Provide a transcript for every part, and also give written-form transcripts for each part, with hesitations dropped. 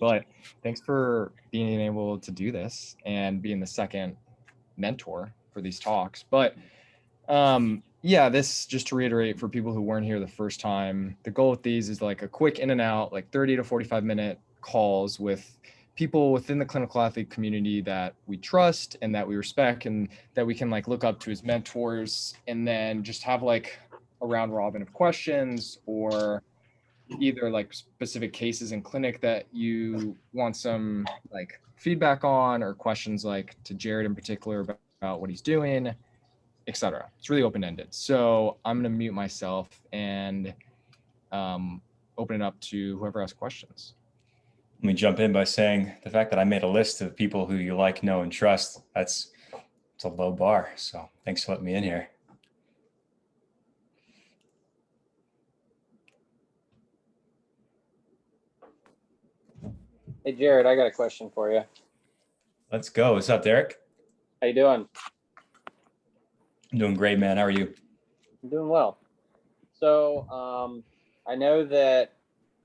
but thanks for being able to do this and being the second mentor for these talks. But yeah, this, just to reiterate for people who weren't here the first time, the goal with these is like a quick in and out, like 30 to 45-minute calls with people within the clinical athlete community that we trust and that we respect and that we can like look up to as mentors, and then just have like a round robin of questions, or either like specific cases in clinic that you want some like feedback on, or questions like to Jared in particular about what he's doing, etc. It's really open-ended. So I'm going to mute myself and open it up to whoever has questions. Let me jump in by saying the fact that I made a list of people who you like, know, and trust, it's a low bar. So thanks for letting me in here. Hey, Jared, I got a question for you. Let's go. What's up, Derek? How you doing? I'm doing great, man. How are you? I'm doing well. So I know that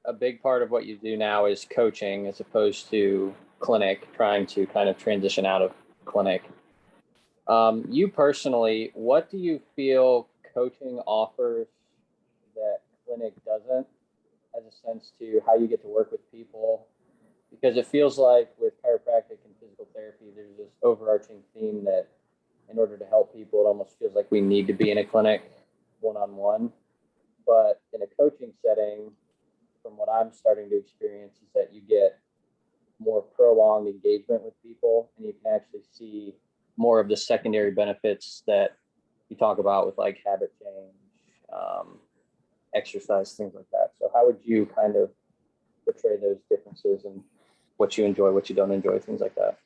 a big part of what you do now is coaching as opposed to clinic, trying to kind of transition out of clinic. You personally, what do you feel coaching offers that clinic doesn't, as a sense to how you get to work with people? Because it feels like with chiropractic and physical therapy, there's this overarching theme that in order to help people, it almost feels like we need to be in a clinic one-on-one. But in a coaching setting, from what I'm starting to experience, is that you get more prolonged engagement with people, and you can actually see more of the secondary benefits that you talk about with like habit change, exercise, things like that. So how would you kind of portray those differences and what you enjoy, what you don't enjoy, things like that?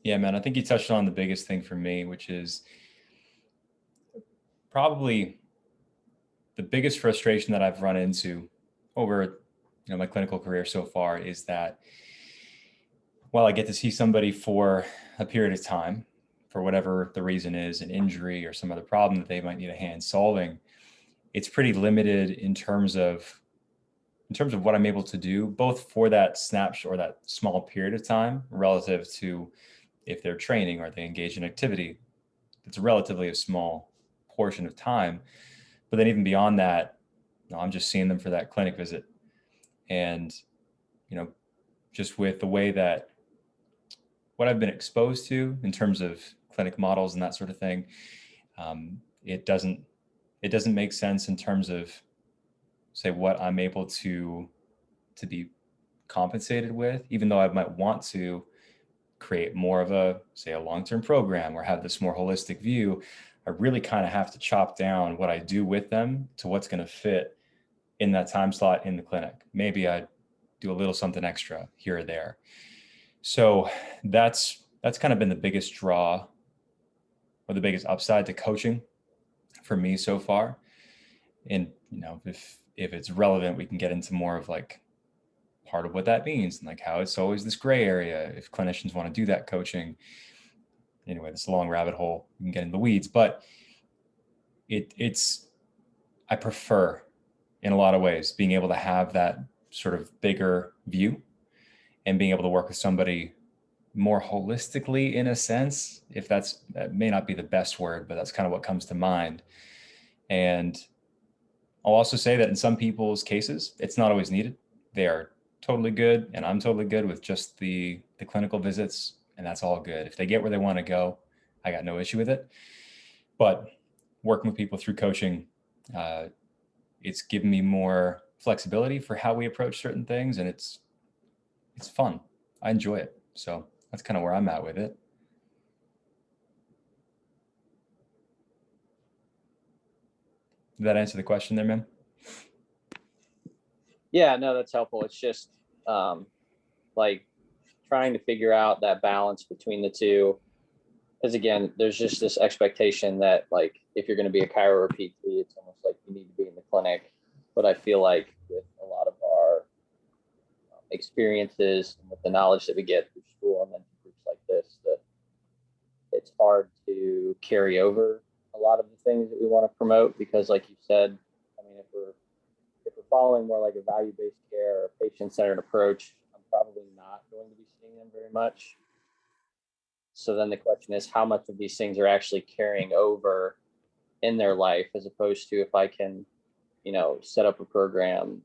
Yeah, man, I think you touched on the biggest thing for me, which is probably the biggest frustration that I've run into over my clinical career so far, is that while I get to see somebody for a period of time, for whatever the reason is, an injury or some other problem that they might need a hand solving, it's pretty limited in terms of what I'm able to do, both for that snapshot or that small period of time relative to if they're training or they engage in activity. It's relatively a small portion of time. But then even beyond that, I'm just seeing them for that clinic visit. And, just with the way that what I've been exposed to in terms of clinic models and that sort of thing, it doesn't make sense in terms of, say, what I'm able to be compensated with, even though I might want to create more of a long-term program or have this more holistic view. I really kind of have to chop down what I do with them to what's going to fit in that time slot in the clinic. Maybe I do a little something extra here or there. So that's kind of been the biggest draw or the biggest upside to coaching for me so far. And, if it's relevant, we can get into more of like part of what that means and like how it's always this gray area if clinicians want to do that coaching. Anyway, this long rabbit hole, we can get in the weeds, but I prefer in a lot of ways being able to have that sort of bigger view and being able to work with somebody more holistically, in a sense, if that may not be the best word, but that's kind of what comes to mind. And I'll also say that in some people's cases, it's not always needed. They are totally good, and I'm totally good with just the clinical visits, and that's all good. If they get where they want to go, I got no issue with it. But working with people through coaching, it's given me more flexibility for how we approach certain things, and it's fun. I enjoy it. So that's kind of where I'm at with it. Did that answer the question there, man? Yeah, no, that's helpful. It's just like trying to figure out that balance between the two. Because again, there's just this expectation that like if you're going to be a chiro or PT, it's almost like you need to be in the clinic. But I feel like with a lot of our experiences and with the knowledge that we get through school and then groups like this, that it's hard to carry over a lot of the things that we want to promote. Because like you said, I mean, if we're following more like a value-based care or patient-centered approach, I'm probably much. So then the question is, how much of these things are actually carrying over in their life, as opposed to if I can, set up a program,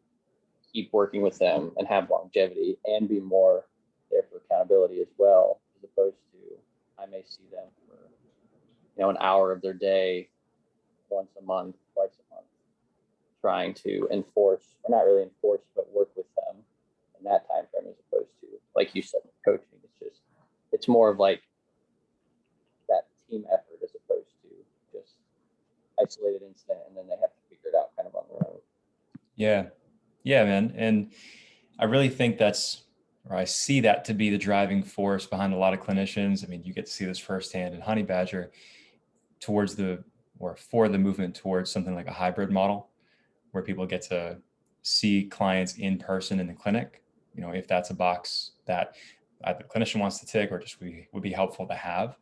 keep working with them and have longevity and be more there for accountability as well, as opposed to I may see them for, an hour of their day once a month, twice a month, trying to enforce, or not really enforce, but work with them in that time frame, as opposed to, like you said, coaching. It's more of like that team effort as opposed to just isolated incident and then they have to figure it out kind of on their own. Yeah, man. And I really think I see that to be the driving force behind a lot of clinicians. I mean, you get to see this firsthand in Honey Badger for the movement towards something like a hybrid model where people get to see clients in person in the clinic. If that's a box that either the clinician wants to tick or just would be helpful to have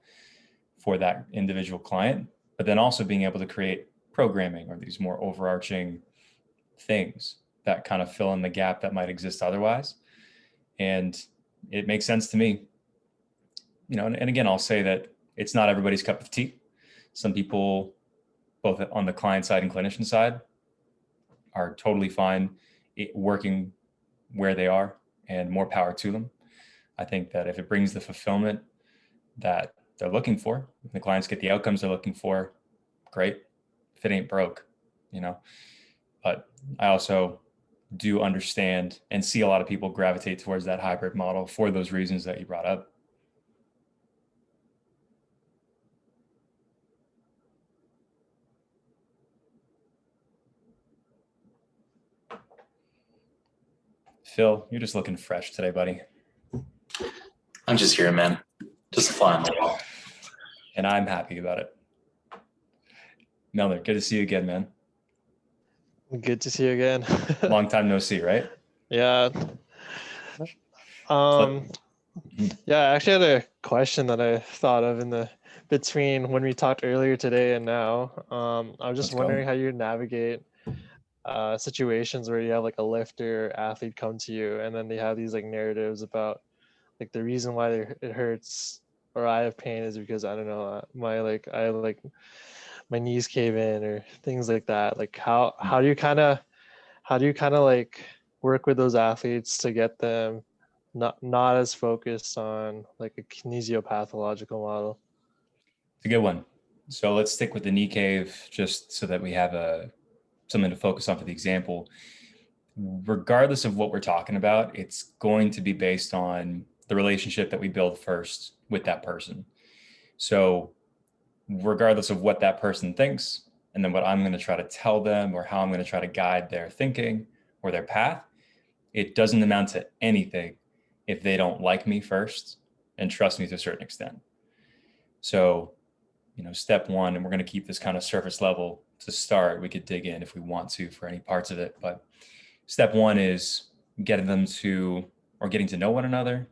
for that individual client, but then also being able to create programming or these more overarching things that kind of fill in the gap that might exist otherwise. And it makes sense to me, and again, I'll say that it's not everybody's cup of tea. Some people, both on the client side and clinician side, are totally fine working where they are, and more power to them. I think that if it brings the fulfillment that they're looking for, if the clients get the outcomes they're looking for, great. If it ain't broke, but I also do understand and see a lot of people gravitate towards that hybrid model for those reasons that you brought up. Phil, you're just looking fresh today, buddy. I'm just here, man. Just a fly on the wall. And I'm happy about it. Maynard, good to see you again, man. Good to see you again. Long time no see, right? Yeah. Yeah, I actually had a question that I thought of between when we talked earlier today and now. I was just wondering how you navigate situations where you have like a lifter athlete come to you and then they have these like narratives about like the reason why it hurts or I have pain is because I don't know, my knees cave in or things like that. Like how do you kind of like work with those athletes to get them not as focused on like a kinesiopathological model? It's a good one. So let's stick with the knee cave just so that we have something to focus on for the example. Regardless of what we're talking about, it's going to be based on the relationship that we build first with that person. So regardless of what that person thinks, and then what I'm going to try to tell them or how I'm going to try to guide their thinking or their path, it doesn't amount to anything if they don't like me first and trust me to a certain extent. So, step one, and we're going to keep this kind of surface level to start. We could dig in if we want to for any parts of it, but step one is getting to know one another,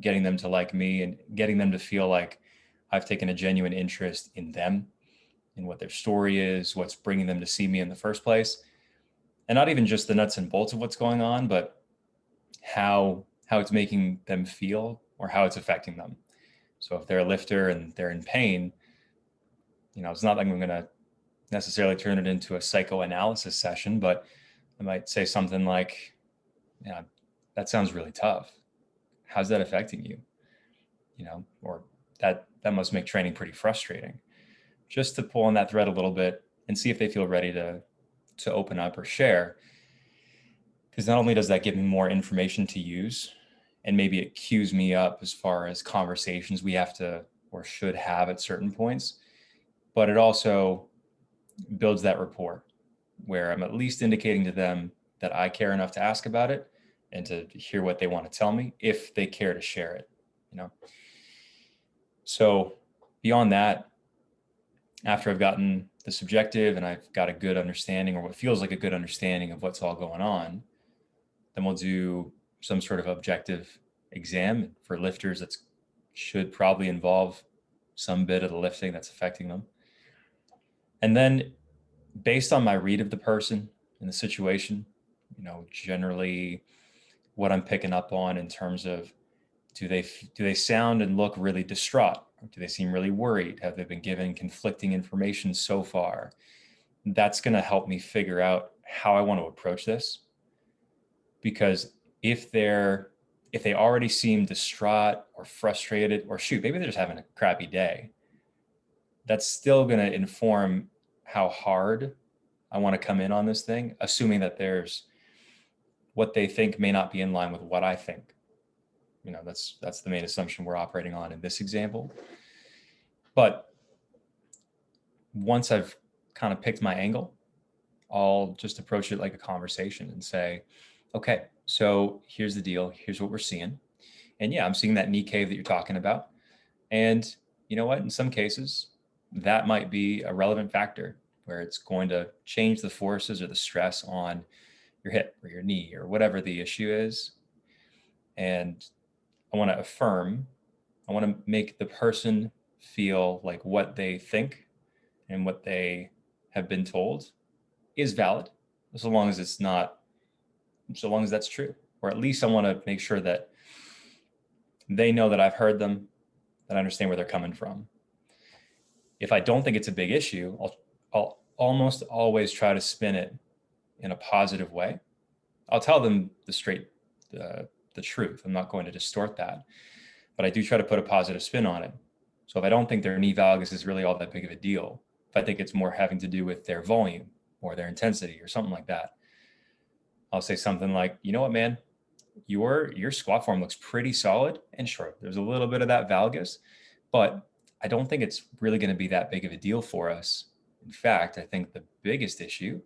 getting them to like me, and getting them to feel like I've taken a genuine interest in them, in what their story is, what's bringing them to see me in the first place. And not even just the nuts and bolts of what's going on, but how it's making them feel or how it's affecting them. So if they're a lifter and they're in pain, it's not like I'm going to necessarily turn it into a psychoanalysis session, but I might say something like, yeah, that sounds really tough. How's that affecting you? Or that must make training pretty frustrating. Just to pull on that thread a little bit and see if they feel ready to open up or share. Because not only does that give me more information to use, and maybe it cues me up as far as conversations we have to or should have at certain points, but it also builds that rapport where I'm at least indicating to them that I care enough to ask about it and to hear what they want to tell me if they care to share it, So beyond that, after I've gotten the subjective and I've got a good understanding or what feels like a good understanding of what's all going on, then we'll do some sort of objective exam for lifters that should probably involve some bit of the lifting that's affecting them. And then based on my read of the person and the situation, generally what I'm picking up on in terms of Do they sound and look really distraught? Do they seem really worried? Have they been given conflicting information so far? That's going to help me figure out how I want to approach this. Because if they already seem distraught or frustrated, or shoot, maybe they're just having a crappy day, that's still going to inform how hard I want to come in on this thing, assuming that there's what they think may not be in line with what I think. That's the main assumption we're operating on in this example. But once I've kind of picked my angle, I'll just approach it like a conversation and say, okay, so here's the deal. Here's what we're seeing. And yeah, I'm seeing that knee cave that you're talking about. And you know what? In some cases, that might be a relevant factor where it's going to change the forces or the stress on your hip or your knee or whatever the issue is. And I want to affirm, I want to make the person feel like what they think and what they have been told is valid, so long as that's true. Or at least I want to make sure that they know that I've heard them, that I understand where they're coming from. If I don't think it's a big issue, I'll almost always try to spin it in a positive way. I'll tell them the truth. I'm not going to distort that, but I do try to put a positive spin on it. So if I don't think their knee valgus is really all that big of a deal, if I think it's more having to do with their volume or their intensity or something like that, I'll say something like, you know what, man, your squat form looks pretty solid. And sure, there's a little bit of that valgus, but I don't think it's really going to be that big of a deal for us. In fact, I think the biggest issue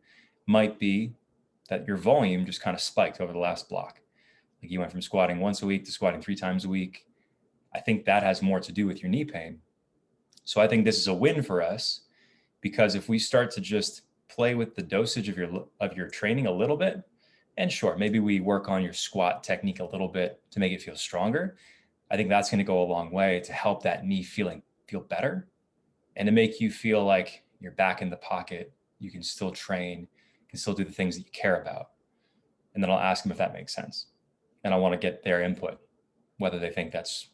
might be that your volume just kind of spiked over the last block. Like you went from squatting once a week to squatting 3 times a week. I think that has more to do with your knee pain. So I think this is a win for us, because if we start to just play with the dosage of your training a little bit, and sure, maybe we work on your squat technique a little bit to make it feel stronger, I think that's going to go a long way to help that knee feel better and to make you feel like you're back in the pocket. You can still train, you can still do the things that you care about. And then I'll ask them if that makes sense. And I want to get their input, whether they think that's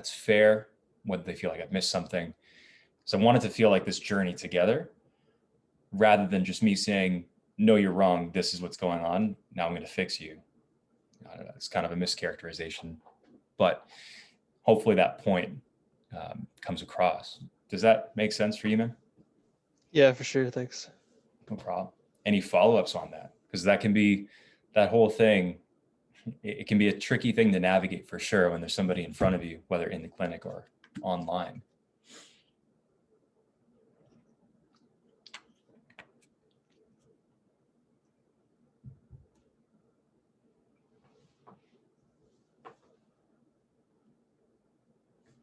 fair, whether they feel like I've missed something. So I want it to feel like this journey together, rather than just me saying, no, you're wrong, this is what's going on, now I'm going to fix you. I don't know, it's kind of a mischaracterization, but hopefully that point comes across. Does that make sense for you, man? Yeah, for sure. Thanks. No problem. Any follow-ups on that? Because that whole thing, it can be a tricky thing to navigate for sure when there's somebody in front of you, whether in the clinic or online.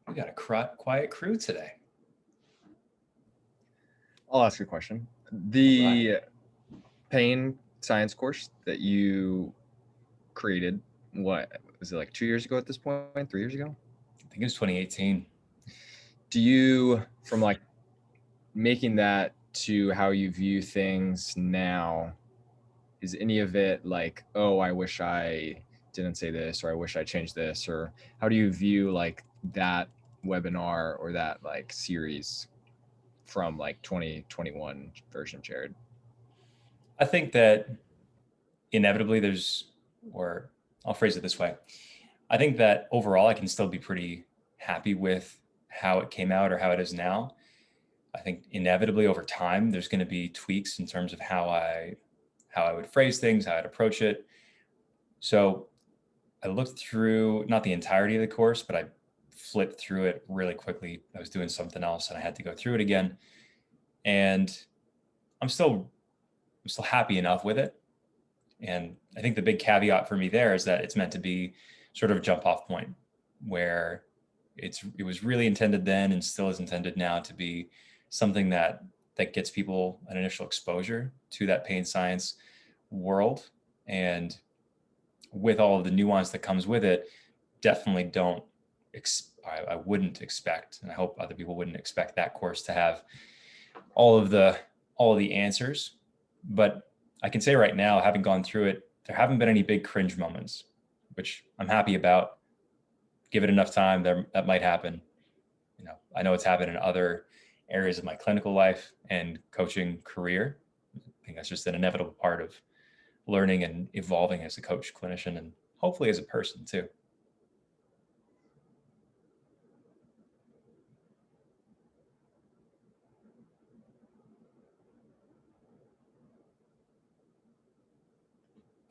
We got a quiet crew today. I'll ask you a question. The pain science course that you created, what was it, like 2 years ago at this point, 3 years ago? I think it was 2018. Do you, from like making that to how you view things now, is any of it like, oh, I wish I didn't say this, or I wish I changed this, or how do you view like that webinar or that like series from like 2021 version of Jared? I think that inevitably or I'll phrase it this way. I think that overall I can still be pretty happy with how it came out or how it is now. I think inevitably over time, there's going to be tweaks in terms of how I would phrase things, how I'd approach it. So I looked through, not the entirety of the course, but I flipped through it really quickly. I was doing something else and I had to go through it again. And I'm still happy enough with it. And I think the big caveat for me there is that it's meant to be sort of a jump off point where it was really intended then and still is intended now to be something that gets people an initial exposure to that pain science world. And with all of the nuance that comes with it, definitely I wouldn't expect, and I hope other people wouldn't expect that course to have all of the answers. But I can say right now, having gone through it, there haven't been any big cringe moments, which I'm happy about, give it enough time, that might happen. You know, I know it's happened in other areas of my clinical life and coaching career. I think that's just an inevitable part of learning and evolving as a coach, clinician, and hopefully as a person too.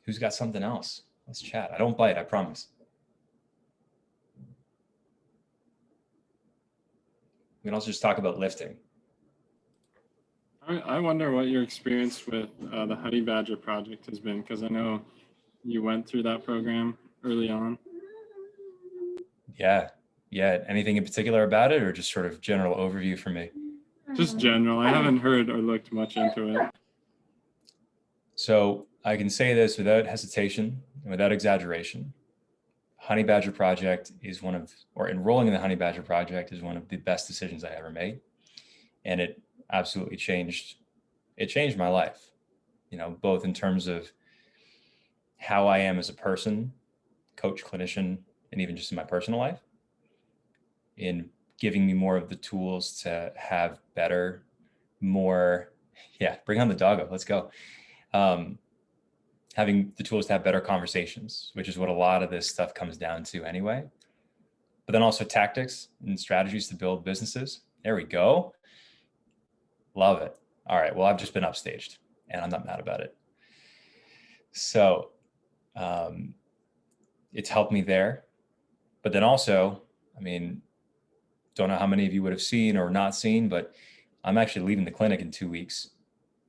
Who's got something else? Let's chat. I don't bite, I promise. We can also just talk about lifting. I wonder what your experience with the Honey Badger project has been, because I know you went through that program early on. Yeah. Anything in particular about it, or just sort of general overview for me? Just general. I haven't heard or looked much into it. So I can say this without hesitation and without exaggeration. Honey Badger Project is enrolling in the Honey Badger Project is one of the best decisions I ever made. And it absolutely changed my life, you know, both in terms of how I am as a person, coach, clinician, and even just in my personal life, in giving me more of the tools to have better, more, bring on the doggo, let's go. Having the tools to have better conversations, which is what a lot of this stuff comes down to anyway. But then also tactics and strategies to build businesses. There we go. Love it. All right. Well, I've just been upstaged and I'm not mad about it. So it's helped me there. But then also, I mean, don't know how many of you would have seen or not seen, but I'm actually leaving the clinic in 2 weeks.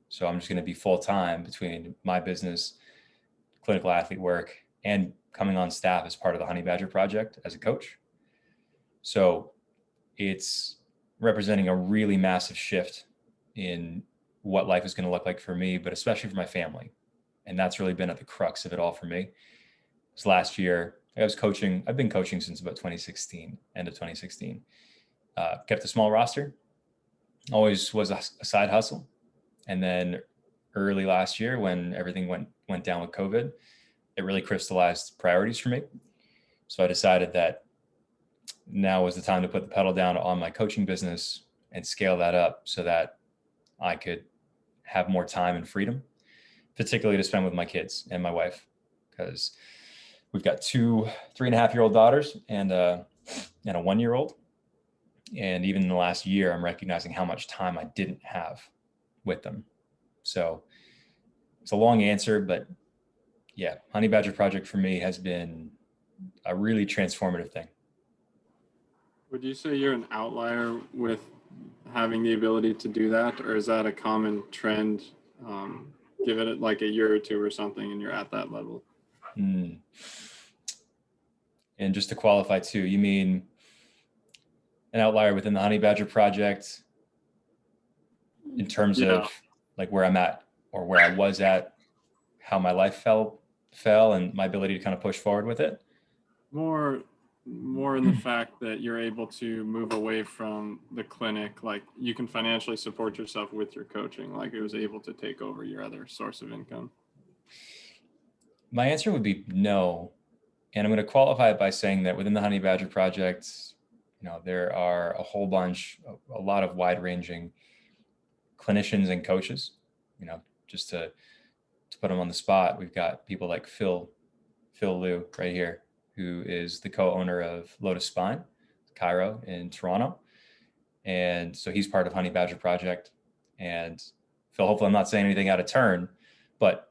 So I'm just going to be full-time between my business, clinical athlete work, and coming on staff as part of the Honey Badger Project as a coach. So it's representing a really massive shift in what life is going to look like for me, but especially for my family. And that's really been at the crux of it all for me. This last year, I've been coaching since about 2016, end of 2016. Kept a small roster, always was a side hustle. And then early last year, when everything went down with COVID, it really crystallized priorities for me. So I decided that now was the time to put the pedal down on my coaching business and scale that up so that I could have more time and freedom, particularly to spend with my kids and my wife, because we've got 2 3.5-year-old daughters and a 1-year-old. And even in the last year, I'm recognizing how much time I didn't have with them. So it's a long answer, but yeah, Honey Badger Project for me has been a really transformative thing. Would you say you're an outlier with having the ability to do that, or is that a common trend? Give it like a year or two or something and you're at that level. And just to qualify too, you mean an outlier within the Honey Badger Project in terms of like where I'm at or where I was at, how my life fell and my ability to kind of push forward with it? More in the fact that you're able to move away from the clinic, like you can financially support yourself with your coaching, like it was able to take over your other source of income. My answer would be no. And I'm going to qualify it by saying that within the Honey Badger Project, you know, there are a lot of wide-ranging clinicians and coaches. You know, just to put them on the spot, we've got people like Phil Liu right here, who is the co-owner of Lotus Spine, Cairo in Toronto. And so he's part of Honey Badger Project. And Phil, hopefully I'm not saying anything out of turn, but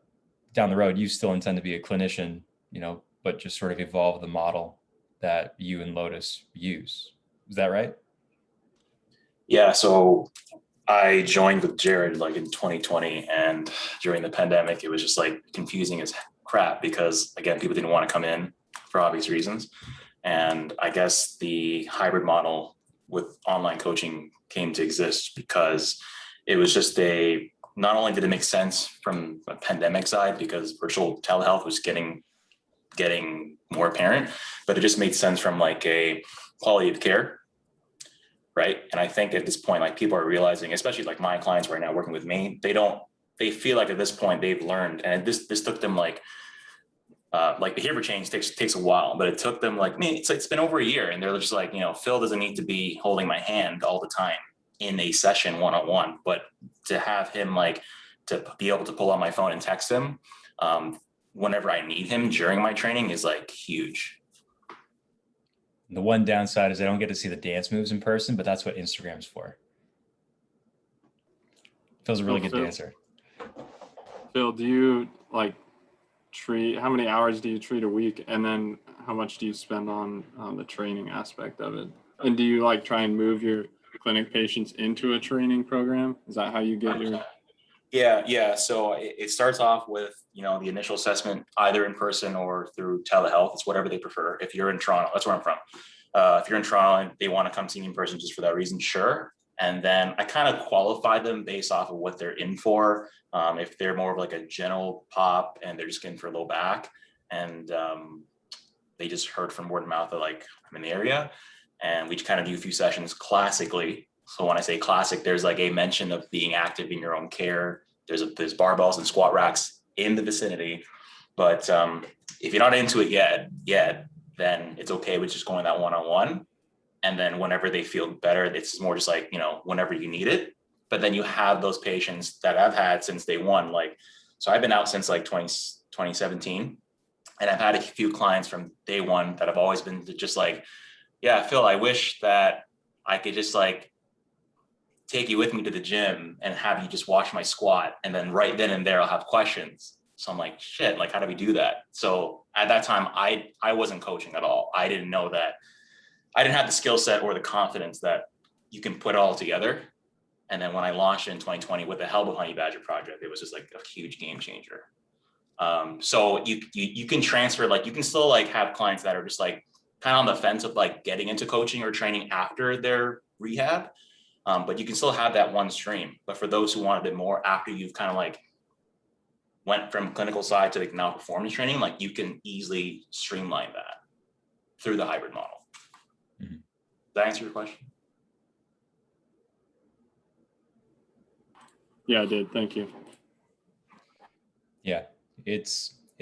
down the road, you still intend to be a clinician, you know, but just sort of evolve the model that you and Lotus use. Is that right? Yeah, so I joined with Jared like in 2020, and during the pandemic, it was just like confusing as crap because again, people didn't want to come in for obvious reasons. And I guess the hybrid model with online coaching came to exist because it was just not only did it make sense from a pandemic side because virtual telehealth was getting more apparent, but it just made sense from like a quality of care. Right. And I think at this point, like people are realizing, especially like my clients right now working with me, they feel like at this point they've learned, and this took them like like behavior change takes a while, but it took them like me. It's been over a year, and they're just like, Phil doesn't need to be holding my hand all the time in a session one-on-one, but to have him like to be able to pull out my phone and text him whenever I need him during my training is like huge. The one downside is I don't get to see the dance moves in person, but that's what Instagram's for. Phil's a really good dancer. Phil, do you like how many hours do you treat a week, and then how much do you spend on the training aspect of it? And do you like try and move your clinic patients into a training program? Is that how you get your? Yeah. So it starts off with, the initial assessment, either in person or through telehealth. It's whatever they prefer. If you're in Toronto, that's where I'm from. If you're in Toronto and they want to come see me in person just for that reason, sure. And then I kind of qualify them based off of what they're in for. If they're more of like a general pop and they're just getting for low back, and they just heard from word of mouth that like I'm in the area, and we just kind of do a few sessions classically. So when I say classic, there's like a mention of being active in your own care. There's barbells and squat racks in the vicinity. But if you're not into it yet, then it's okay with just going that one-on-one. And then whenever they feel better, it's more just like, whenever you need it. But then you have those patients that I've had since day one. Like, so I've been out since like 2017. And I've had a few clients from day one that have always been just like, yeah, Phil, I wish that I could just like take you with me to the gym and have you just watch my squat. And then right then and there, I'll have questions. So I'm like, shit, like, how do we do that? So at that time, I wasn't coaching at all. I didn't know that. I didn't have the skill set or the confidence that you can put it all together. And then when I launched in 2020 with the help of Honey Badger Project, it was just like a huge game changer. So you can transfer, like, you can still like have clients that are just like kind of on the fence of like getting into coaching or training after their rehab. But you can still have that one stream. But for those who want a bit more after you've kind of like went from clinical side to like now performance training, like you can easily streamline that through the hybrid model. Mm-hmm. Does that answer your question? Yeah, I did. Thank you. Yeah, it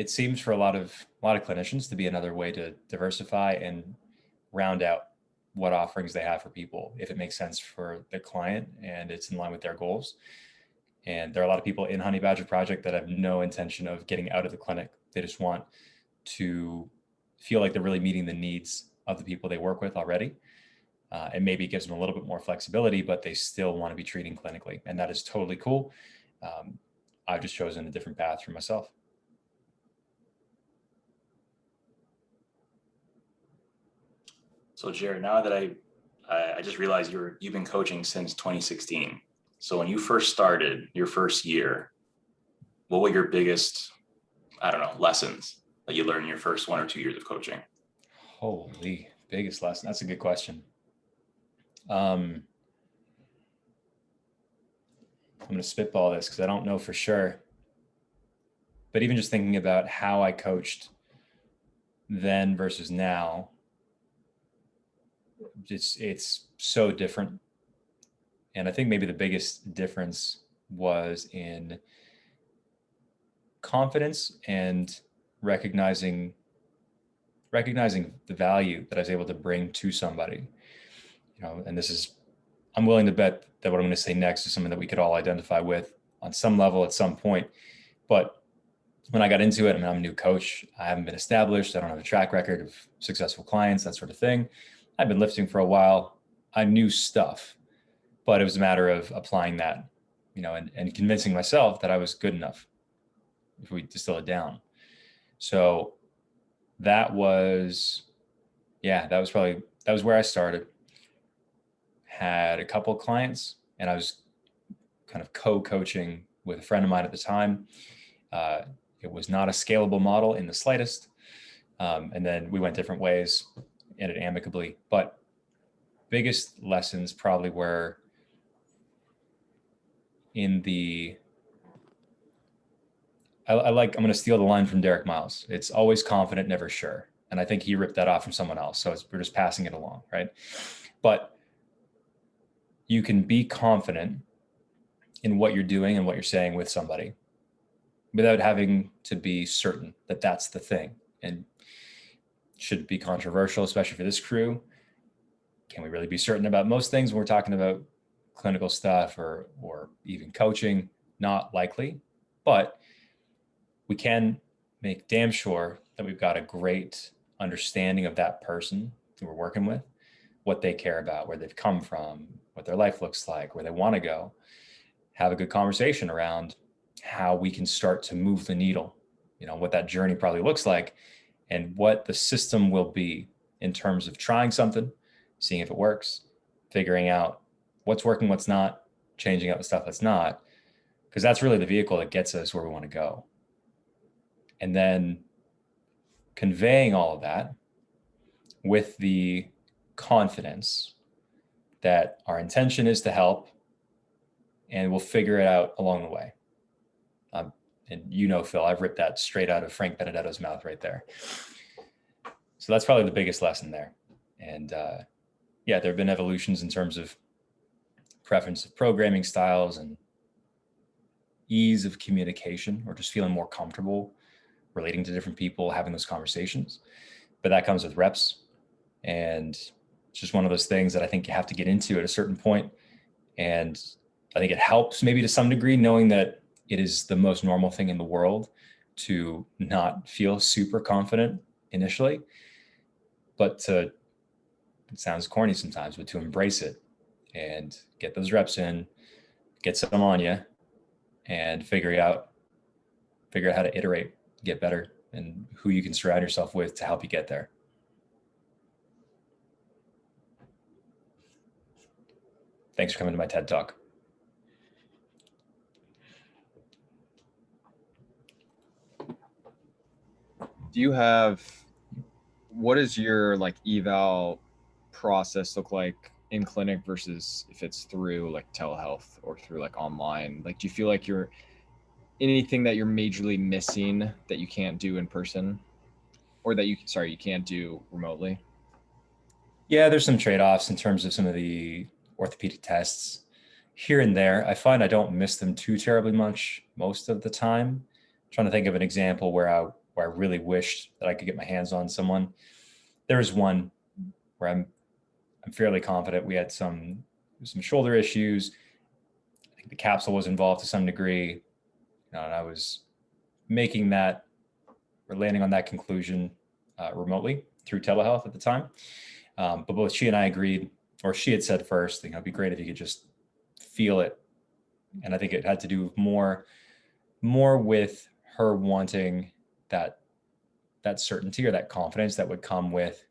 seems for a lot of clinicians to be another way to diversify and round out what offerings they have for people, if it makes sense for the client and it's in line with their goals. And there are a lot of people in Honey Badger Project that have no intention of getting out of the clinic. They just want to feel like they're really meeting the needs of the people they work with already. And maybe it gives them a little bit more flexibility, but they still want to be treating clinically. And that is totally cool. I've just chosen a different path for myself. So Jared, now that I just realized you've been coaching since 2016. So when you first started your first year, what were your biggest, lessons that you learned in your first 1 or 2 years of coaching? Holy, biggest lesson. That's a good question. I'm going to spitball this because I don't know for sure. But even just thinking about how I coached then versus now, it's so different. And I think maybe the biggest difference was in confidence and recognizing the value that I was able to bring to somebody. And I'm willing to bet that what I'm going to say next is something that we could all identify with on some level at some point. But when I got into it, I'm a new coach. I haven't been established. I don't have a track record of successful clients, that sort of thing. I've been lifting for a while. I knew stuff, but it was a matter of applying that, and convincing myself that I was good enough, if we distill it down. So that was where I started. Had a couple of clients, and I was kind of co-coaching with a friend of mine at the time. It was not a scalable model in the slightest. And then we went different ways, ended amicably. But biggest lessons probably were I'm going to steal the line from Derek Miles. It's always confident, never sure. And I think he ripped that off from someone else. So we're just passing it along, right? But you can be confident in what you're doing and what you're saying with somebody. without having to be certain that that's the thing. And should it be controversial, especially for this crew? Can we really be certain about most things when we're talking about clinical stuff or even coaching? Not likely, but we can make damn sure that we've got a great understanding of that person who we're working with, what they care about, where they've come from, what their life looks like, where they want to go. Have a good conversation around how we can start to move the needle, what that journey probably looks like and what the system will be in terms of trying something, seeing if it works, figuring out what's working, what's not, changing out the stuff that's not, because that's really the vehicle that gets us where we want to go. And then conveying all of that with the confidence that our intention is to help and we'll figure it out along the way. And Phil, I've ripped that straight out of Frank Benedetto's mouth right there. So that's probably the biggest lesson there. And there have been evolutions in terms of preference of programming styles and ease of communication, or just feeling more comfortable relating to different people, having those conversations. But that comes with reps. And it's just one of those things that I think you have to get into at a certain point. And I think it helps maybe to some degree, knowing that it is the most normal thing in the world to not feel super confident initially, but it sounds corny sometimes, but to embrace it and get those reps in, get some on you, and figure out how to iterate, get better, and who you can surround yourself with to help you get there. Thanks for coming to my TED Talk. What does your eval process look like in clinic versus if it's through telehealth or through online? Do you feel like you're anything that you're majorly missing that you can't do in person, or that you can't do remotely? Yeah, there's some trade-offs in terms of some of the orthopedic tests here and there. I find I don't miss them too terribly much most of the time. I'm trying to think of an example where I really wished that I could get my hands on someone. There was one where I'm fairly confident we had some shoulder issues. I think the capsule was involved to some degree. And I was making that or landing on that conclusion remotely through telehealth at the time. But both she and I agreed, or she had said first, it'd be great if you could just feel it. And I think it had to do more with her wanting that certainty or that confidence that would come with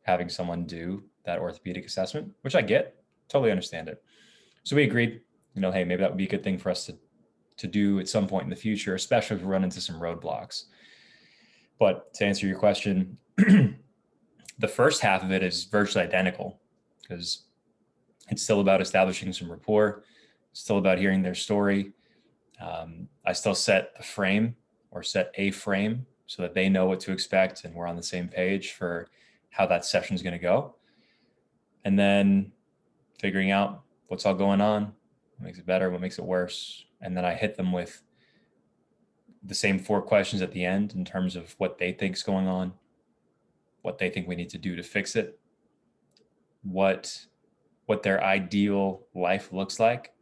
having someone do that orthopedic assessment, which I get, totally understand it. So we agreed, hey, maybe that would be a good thing for us to do at some point in the future, especially if we run into some roadblocks. But to answer your question, the first half of it is virtually identical because it's still about establishing some rapport. It's still about hearing their story. I still set a frame so that they know what to expect and we're on the same page for how that session is going to go. And then figuring out what's all going on, what makes it better, what makes it worse. And then I hit them with the same 4 questions at the end in terms of what they think is going on, what they think we need to do to fix it, what their ideal life looks like.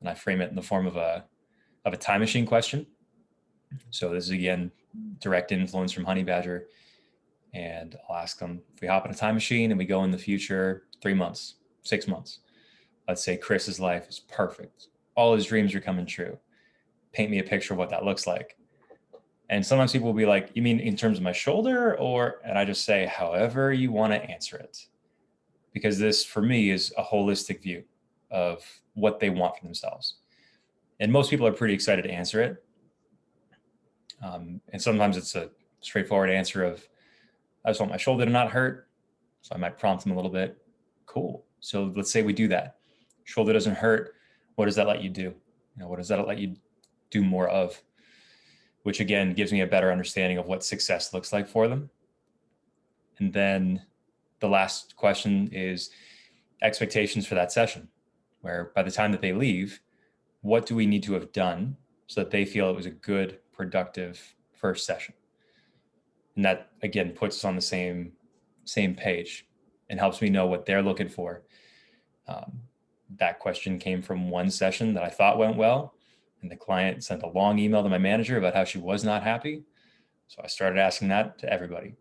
And I frame it in the form of a time machine question. So this is, again, direct influence from Honey Badger. And I'll ask them, if we hop in a time machine and we go in the future 3 months, 6 months, let's say Chris's life is perfect. All his dreams are coming true. Paint me a picture of what that looks like. And sometimes people will be like, you mean in terms of my shoulder? And I just say, however you want to answer it. Because this, for me, is a holistic view of what they want for themselves. And most people are pretty excited to answer it. And sometimes it's a straightforward answer of, I just want my shoulder to not hurt. So I might prompt them a little bit. Cool. So let's say we do that. Shoulder doesn't hurt. What does that let you do? What does that let you do more of? Which again, gives me a better understanding of what success looks like for them. And then the last question is expectations for that session, where by the time that they leave, what do we need to have done so that they feel it was a good, productive first session. And that, again, puts us on the same page and helps me know what they're looking for. That question came from one session that I thought went well, and the client sent a long email to my manager about how she was not happy. So I started asking that to everybody,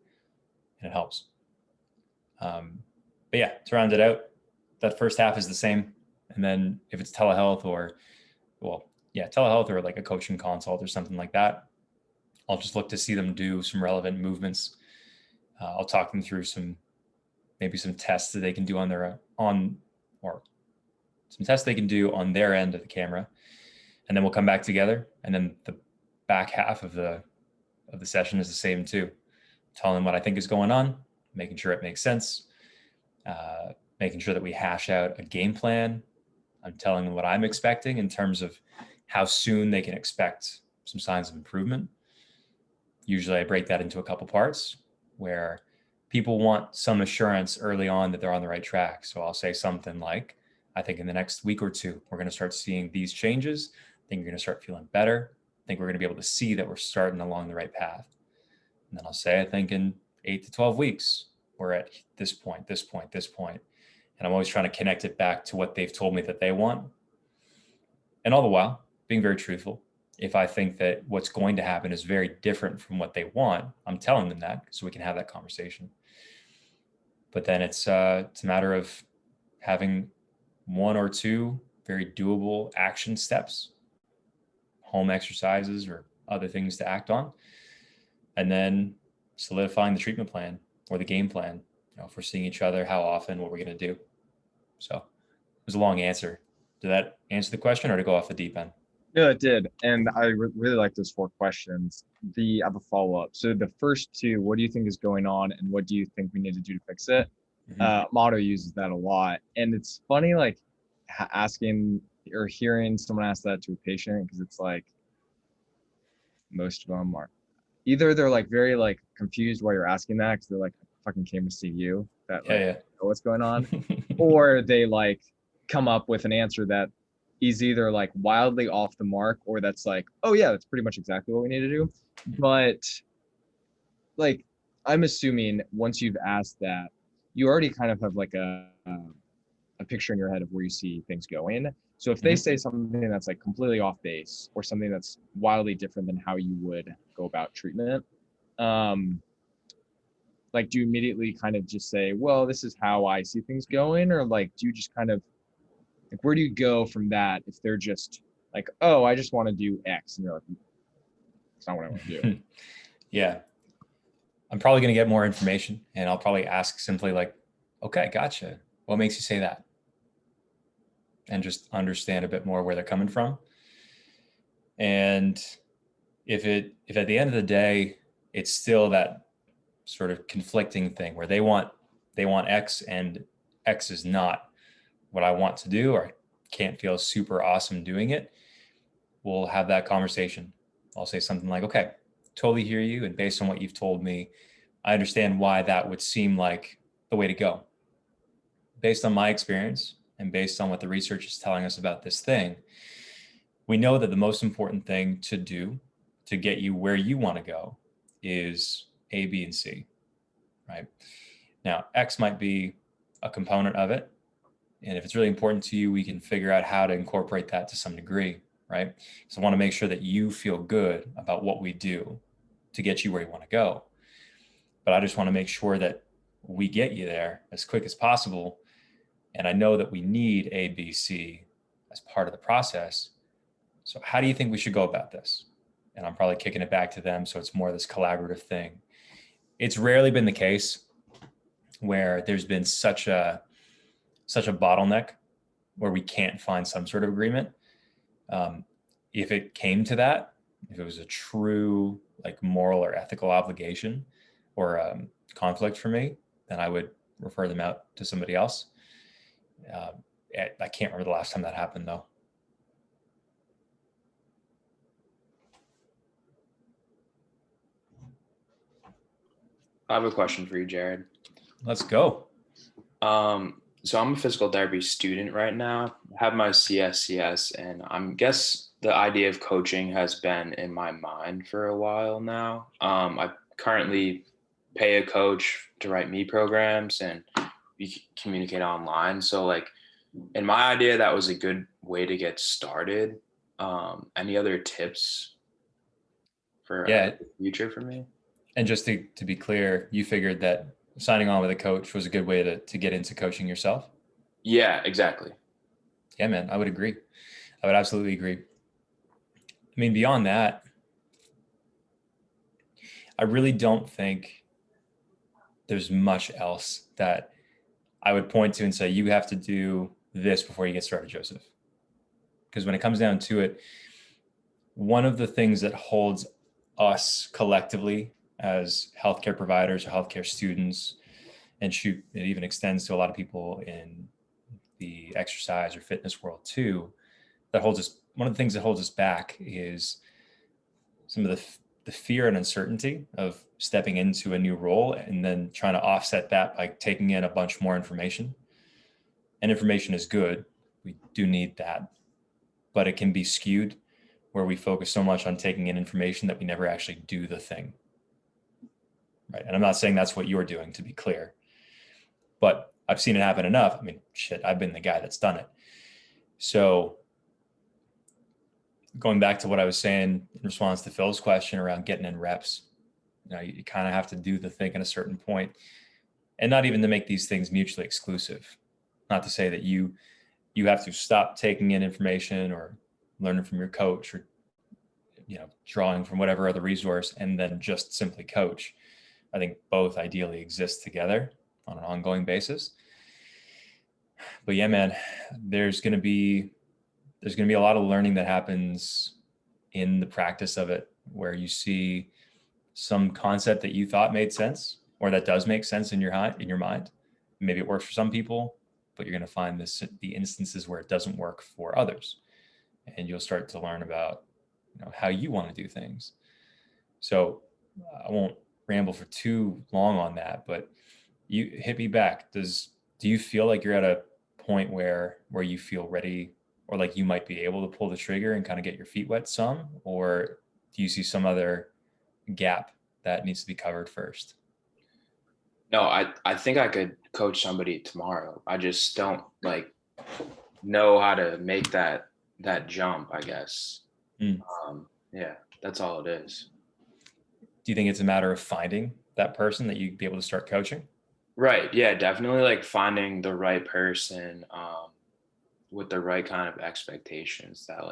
and it helps. But yeah, to round it out, that first half is the same. And then if it's telehealth telehealth or like a coaching consult or something like that, I'll just look to see them do some relevant movements. I'll talk them through maybe some tests that they can do on their end of the camera. And then we'll come back together. And then the back half of the session is the same too. Telling them what I think is going on, making sure it makes sense, making sure that we hash out a game plan. I'm telling them what I'm expecting in terms of how soon they can expect some signs of improvement. Usually I break that into a couple parts where people want some assurance early on that they're on the right track. So I'll say something like, I think in the next week or two, we're going to start seeing these changes. I think you're going to start feeling better. I think we're going to be able to see that we're starting along the right path. And then I'll say, I think in 8 to 12 weeks, we're at this point. And I'm always trying to connect it back to what they've told me that they want. And all the while, being very truthful. If I think that what's going to happen is very different from what they want, I'm telling them that so we can have that conversation. But then it's a matter of having 1 or 2 very doable action steps, home exercises or other things to act on, and then solidifying the treatment plan or the game plan. If we're seeing each other, how often, what we're going to do. So it was a long answer. Did that answer the question or to go off the deep end? No, it did. And I really like those 4 questions. I have a follow-up. So the first 2, what do you think is going on and what do you think we need to do to fix it? Motto uses that a lot. And it's funny, like asking or hearing someone ask that to a patient, because it's like most of them are either they're like very like confused while you're asking that because they're like, I fucking came to see you, that like, know what's going on, or they like come up with an answer that is either like wildly off the mark or that's like, oh yeah, that's pretty much exactly what we need to do. But like, I'm assuming once you've asked that, you already kind of have like a picture in your head of where you see things going. So if they say something that's like completely off base or something that's wildly different than how you would go about treatment, like do you immediately kind of just say, well, this is how I see things going? Or like, do you just kind of like, where do you go from that if they're just like, oh, I just want to do X, and you're like, it's not what I want to do. Yeah. I'm probably going to get more information and I'll probably ask simply like, okay, gotcha. What makes you say that? And just understand a bit more where they're coming from. And if at the end of the day, it's still that sort of conflicting thing where they want X and X is not what I want to do, or I can't feel super awesome doing it, we'll have that conversation. I'll say something like, okay, totally hear you. And based on what you've told me, I understand why that would seem like the way to go. Based on my experience and based on what the research is telling us about this thing, we know that the most important thing to do to get you where you want to go is A, B, and C, right? Now, X might be a component of it. And if it's really important to you, we can figure out how to incorporate that to some degree, right? So I want to make sure that you feel good about what we do to get you where you want to go. But I just want to make sure that we get you there as quick as possible. And I know that we need A, B, C as part of the process. So how do you think we should go about this? And I'm probably kicking it back to them. So it's more this collaborative thing. It's rarely been the case where there's been such a bottleneck where we can't find some sort of agreement. If it came to that, if it was a true like moral or ethical obligation or conflict for me, then I would refer them out to somebody else. I can't remember the last time that happened though. I have a question for you, Jared. Let's go. So I'm a physical therapy student right now. I have my CSCS, and I guess the idea of coaching has been in my mind for a while now. I currently pay a coach to write me programs, and we communicate online. So like in my idea, that was a good way to get started. Any other tips for the future for me? And just to be clear, you figured that signing on with a coach was a good way to get into coaching yourself? Yeah, exactly. Yeah, man, I would agree. I would absolutely agree. I mean, beyond that, I really don't think there's much else that I would point to and say, you have to do this before you get started, Joseph. Because when it comes down to it, one of the things that holds us collectively as healthcare providers or healthcare students, and shoot, it even extends to a lot of people in the exercise or fitness world too, one of the things that holds us back is some of the fear and uncertainty of stepping into a new role and then trying to offset that by taking in a bunch more information. And information is good. We do need that, but it can be skewed where we focus so much on taking in information that we never actually do the thing. Right. And I'm not saying that's what you're doing, to be clear, but I've seen it happen enough. I mean, shit, I've been the guy that's done it. So going back to what I was saying in response to Phil's question around getting in reps, you kind of have to do the thing at a certain point, and not even to make these things mutually exclusive. Not to say that you have to stop taking in information or learning from your coach or, drawing from whatever other resource and then just simply coach. I think both ideally exist together on an ongoing basis. But yeah, man, there's going to be a lot of learning that happens in the practice of it, where you see some concept that you thought made sense, or that does make sense in your mind. Maybe it works for some people, but you're going to find the instances where it doesn't work for others, and you'll start to learn about how you want to do things. So I won't ramble for too long on that, but you hit me back. Do you feel like you're at a point where you feel ready, or like you might be able to pull the trigger and kind of get your feet wet some, or do you see some other gap that needs to be covered first? No, I think I could coach somebody tomorrow. I just don't know how to make that jump, I guess. Yeah, that's all it is. Do you think it's a matter of finding that person that you'd be able to start coaching? Right. Yeah, definitely finding the right person with the right kind of expectations that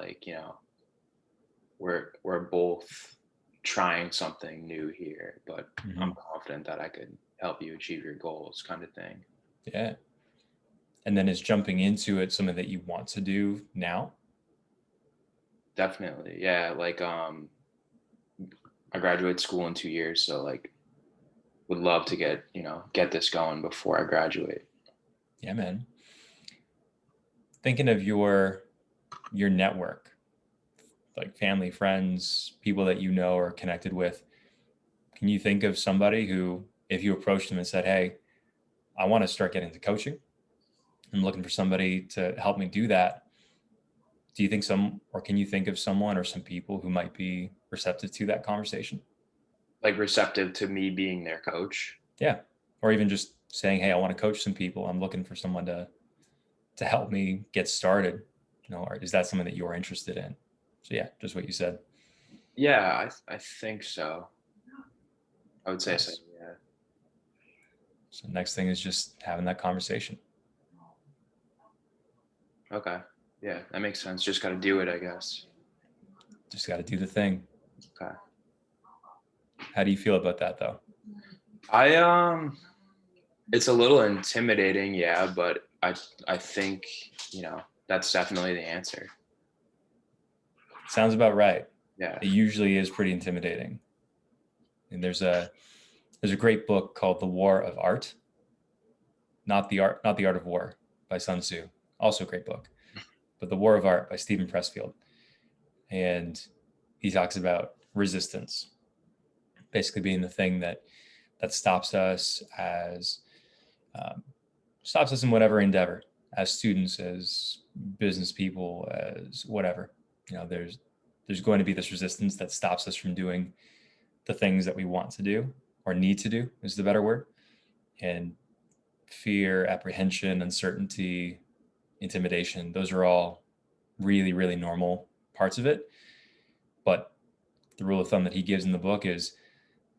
we're both trying something new here, but I'm confident that I could help you achieve your goals, kind of thing. Yeah. And then is jumping into it something that you want to do now? Definitely. Yeah. I graduate school in 2 years, so would love to get this going before I graduate. Yeah, man. Thinking of your network, like family, friends, people that are connected with, can you think of somebody who, if you approached them and said, hey, I want to start getting into coaching, I'm looking for somebody to help me do that, do you think can you think of someone or some people who might be receptive to that conversation? Receptive to me being their coach? Yeah. Or even just saying, hey, I want to coach some people. I'm looking for someone to help me get started. Or is that something that you're interested in? So yeah, just what you said. Yeah, I think so. I would say Nice. so, yeah. So next thing is just having that conversation. Okay. Yeah, that makes sense. Just got to do it, I guess. Just got to do the thing. Okay. How do you feel about that though? It's a little intimidating, yeah, but I think, that's definitely the answer. Sounds about right. Yeah. It usually is pretty intimidating. And there's a great book called The War of Art. Not the Art of War by Sun Tzu. Also a great book. But The War of Art by Stephen Pressfield. And he talks about resistance basically being the thing that stops us in whatever endeavor, as students, as business people, as whatever. there's going to be this resistance that stops us from doing the things that we want to do or need to do is the better word. And fear, apprehension, uncertainty, intimidation, those are all really, really normal parts of it. But the rule of thumb that he gives in the book is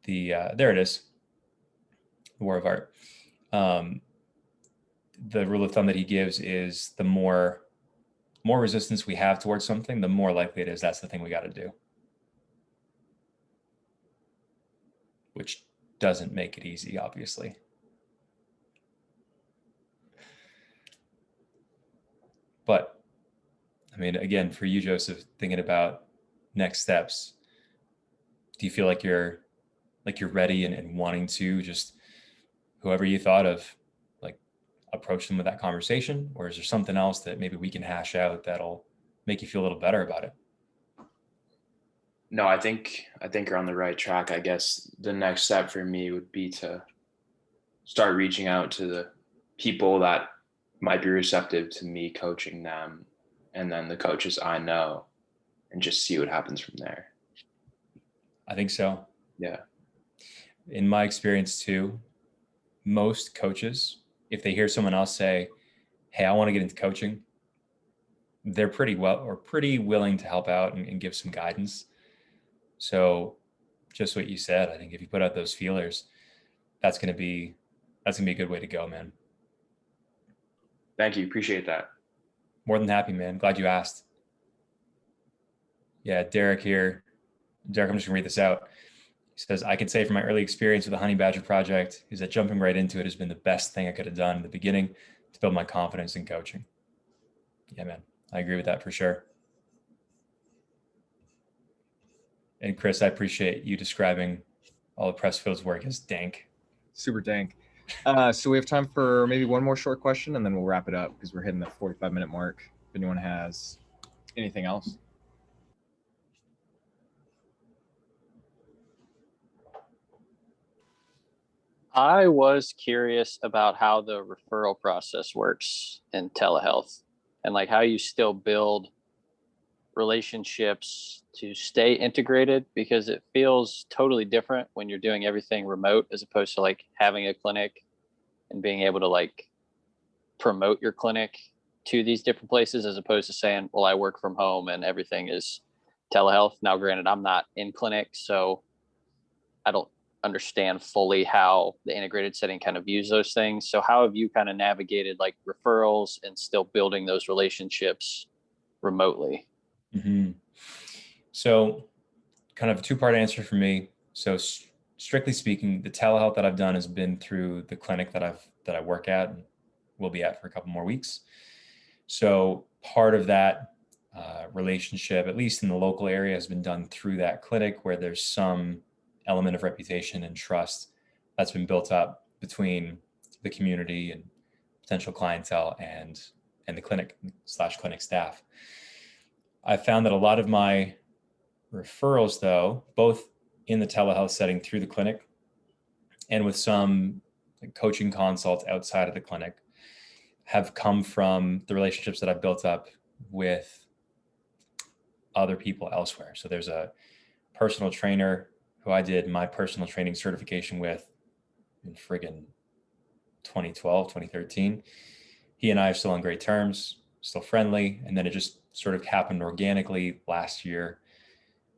there it is, the War of Art. The rule of thumb that he gives is the more resistance we have towards something, the more likely it is that's the thing we got to do. Which doesn't make it easy, obviously. But I mean, again, for you, Joseph, thinking about next steps, do you feel like you're ready and wanting to just, whoever you thought of, like, approach them with that conversation? Or is there something else that maybe we can hash out that'll make you feel a little better about it? No, I think you're on the right track. I guess the next step for me would be to start reaching out to the people that might be receptive to me coaching them, and then the coaches I know, and just see what happens from there. I think so. Yeah. In my experience too, most coaches, if they hear someone else say, "Hey, I want to get into coaching," they're pretty willing to help out and give some guidance. So just what you said, I think if you put out those feelers, that's going to be a good way to go, man. Thank you. Appreciate that. More than happy, man. Glad you asked. Yeah, Derek here. Derek, I'm just gonna read this out. He says, "I can say from my early experience with the Honey Badger project is that jumping right into it has been the best thing I could have done in the beginning to build my confidence in coaching." Yeah, man, I agree with that for sure. And Chris, I appreciate you describing all of Pressfield's work as dank. Super dank. So we have time for maybe one more short question, and then we'll wrap it up because we're hitting the 45-minute mark. If anyone has anything else. I was curious about how the referral process works in telehealth, and like how you still build relationships to stay integrated, because it feels totally different when you're doing everything remote as opposed to like having a clinic and being able to like promote your clinic to these different places, as opposed to saying, well, I work from home and everything is telehealth. Now, granted, I'm not in clinic, so I don't understand fully how the integrated setting kind of views those things. So how have you kind of navigated like referrals and still building those relationships remotely? Mm-hmm. So kind of a two-part answer for me. So strictly speaking, the telehealth that I've done has been through the clinic that I work at and will be at for a couple more weeks. So part of that relationship, at least in the local area, has been done through that clinic, where there's some element of reputation and trust that's been built up between the community and potential clientele and the clinic/clinic staff. I found that a lot of my referrals, though, both in the telehealth setting through the clinic and with some coaching consults outside of the clinic, have come from the relationships that I've built up with other people elsewhere. So there's a personal trainer who I did my personal training certification with in friggin' 2012, 2013. He and I are still on great terms, still friendly. And then it just sort of happened organically last year,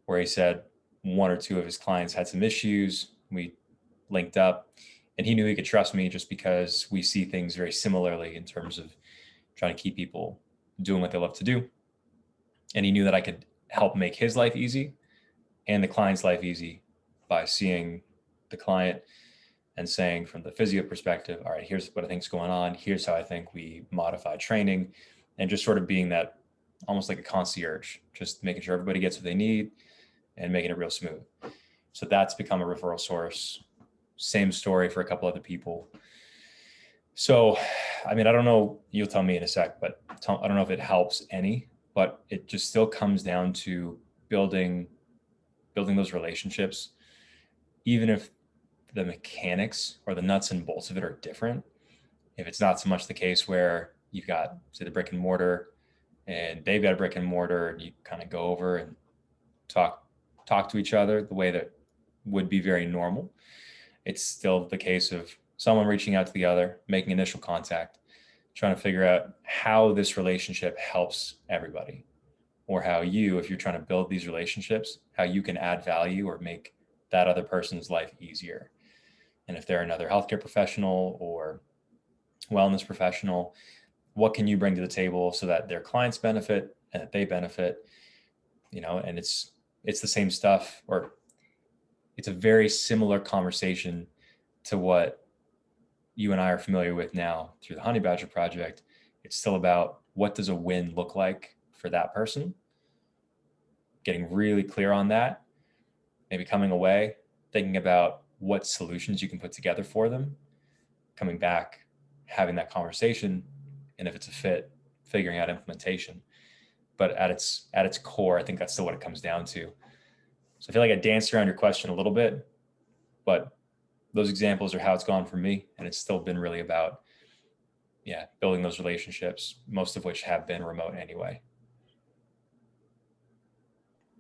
where he said one or two of his clients had some issues. We linked up, and he knew he could trust me just because we see things very similarly in terms of trying to keep people doing what they love to do. And he knew that I could help make his life easy and the client's life easy by seeing the client and saying, from the physio perspective, all right, here's what I think's going on. Here's how I think we modify training, and just sort of being that almost like a concierge, just making sure everybody gets what they need and making it real smooth. So that's become a referral source. Same story for a couple other people. So, I mean, I don't know, you'll tell me in a sec, but I don't know if it helps any, but it just still comes down to building those relationships, even if the mechanics or the nuts and bolts of it are different. If it's not so much the case where you've got, say, the brick and mortar and they've got a brick and mortar, and you kind of go over and talk to each other the way that would be very normal. It's still the case of someone reaching out to the other, making initial contact, trying to figure out how this relationship helps everybody, or how you, if you're trying to build these relationships, how you can add value or make that other person's life easier. And if they're another healthcare professional or wellness professional, what can you bring to the table so that their clients benefit and that they benefit? And it's the same stuff, or it's a very similar conversation to what you and I are familiar with now through the Honey Badger project. It's still about, what does a win look like for that person? Getting really clear on that, maybe coming away, thinking about what solutions you can put together for them, coming back, having that conversation, and if it's a fit, figuring out implementation. But at its core, I think that's still what it comes down to. So I feel like I danced around your question a little bit, but those examples are how it's gone for me. And it's still been really about, building those relationships, most of which have been remote anyway.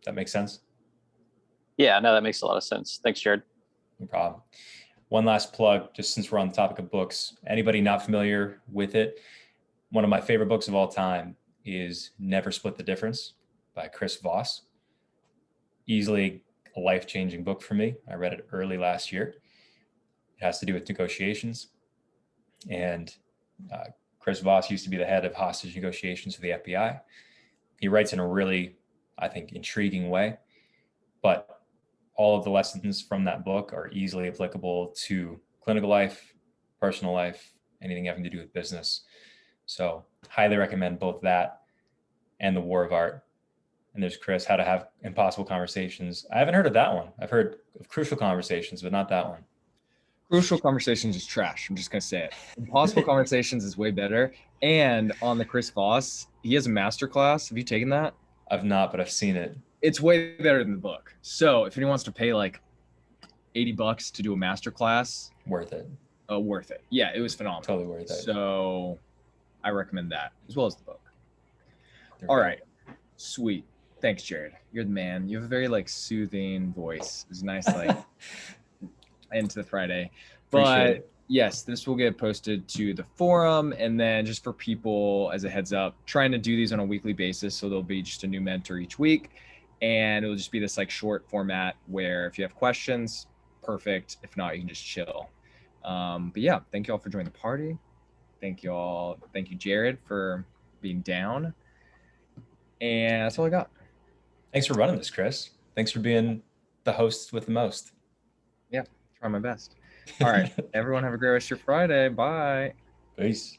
That makes sense? Yeah, no, that makes a lot of sense. Thanks, Jared. No problem. One last plug, just since we're on the topic of books. Anybody not familiar with it, one of my favorite books of all time is Never Split the Difference by Chris Voss. Easily a life-changing book for me. I read it early last year. It has to do with negotiations. And Chris Voss used to be the head of hostage negotiations for the FBI. He writes in a really, I think, intriguing way, but all of the lessons from that book are easily applicable to clinical life, personal life, anything having to do with business. So highly recommend both that and The War of Art. And there's Chris, How to Have Impossible Conversations. I haven't heard of that one. I've heard of Crucial Conversations, but not that one. Crucial Conversations is trash. I'm just going to say it. Impossible Conversations is way better. And on the Chris Voss, he has a masterclass. Have you taken that? I've not, but I've seen it. It's way better than the book. So if anyone wants to pay like $80 to do a masterclass, Worth it. Worth it. Yeah, it was phenomenal. Totally worth it. So I recommend that as well as the book. All right. Sweet. Thanks, Jared. You're the man. You have a very like soothing voice. It was nice, like into the Friday. But yes, this will get posted to the forum. And then just for people as a heads up, trying to do these on a weekly basis. So there'll be just a new mentor each week. And it'll just be this like short format where if you have questions, perfect. If not, you can just chill. But yeah, thank you all for joining the party. Thank you all. Thank you, Jared, for being down. And that's all I got. Thanks for running this, Chris. Thanks for being the host with the most. Yeah, try my best. All right. Everyone have a great rest of your Friday. Bye. Peace.